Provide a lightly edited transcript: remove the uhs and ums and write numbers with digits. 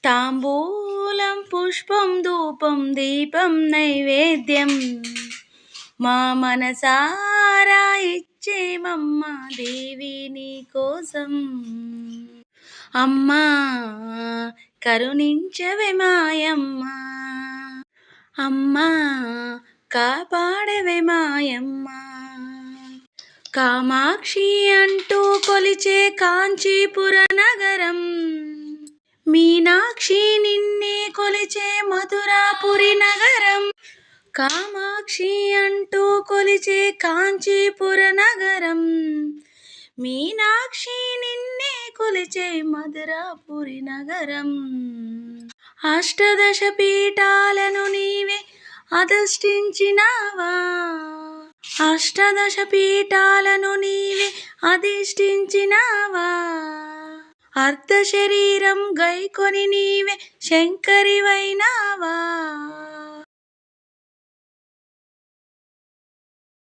తాంబూలం పుష్పం ధూపం దీపం నైవేద్యం మా మనసారా ఇచ్చేమమ్మ దేవి నీ కోసం. అమ్మా కరుణించవే మాయమ్మ, అమ్మా కాపాడవే మాయమ్మ. కామాక్షి అంటూ కొలిచే కాంచీపుర నగరం, మీనాక్షి నిన్నే కొలిచే మధురాపురి నగరం. కామాక్షి అంటూ కొలిచే కాంచీపుర నగరం, మీనాక్షి నిన్నే కొలిచే మధురాపురి నగరం. అష్టదశ పీఠాలను నీవే అధిష్ఠించినావా, అష్టదశ పీఠాలను నీవే అధిష్ఠించినావా. అర్ధ శరీరం గైకొని నీవే శంకరివైనావా,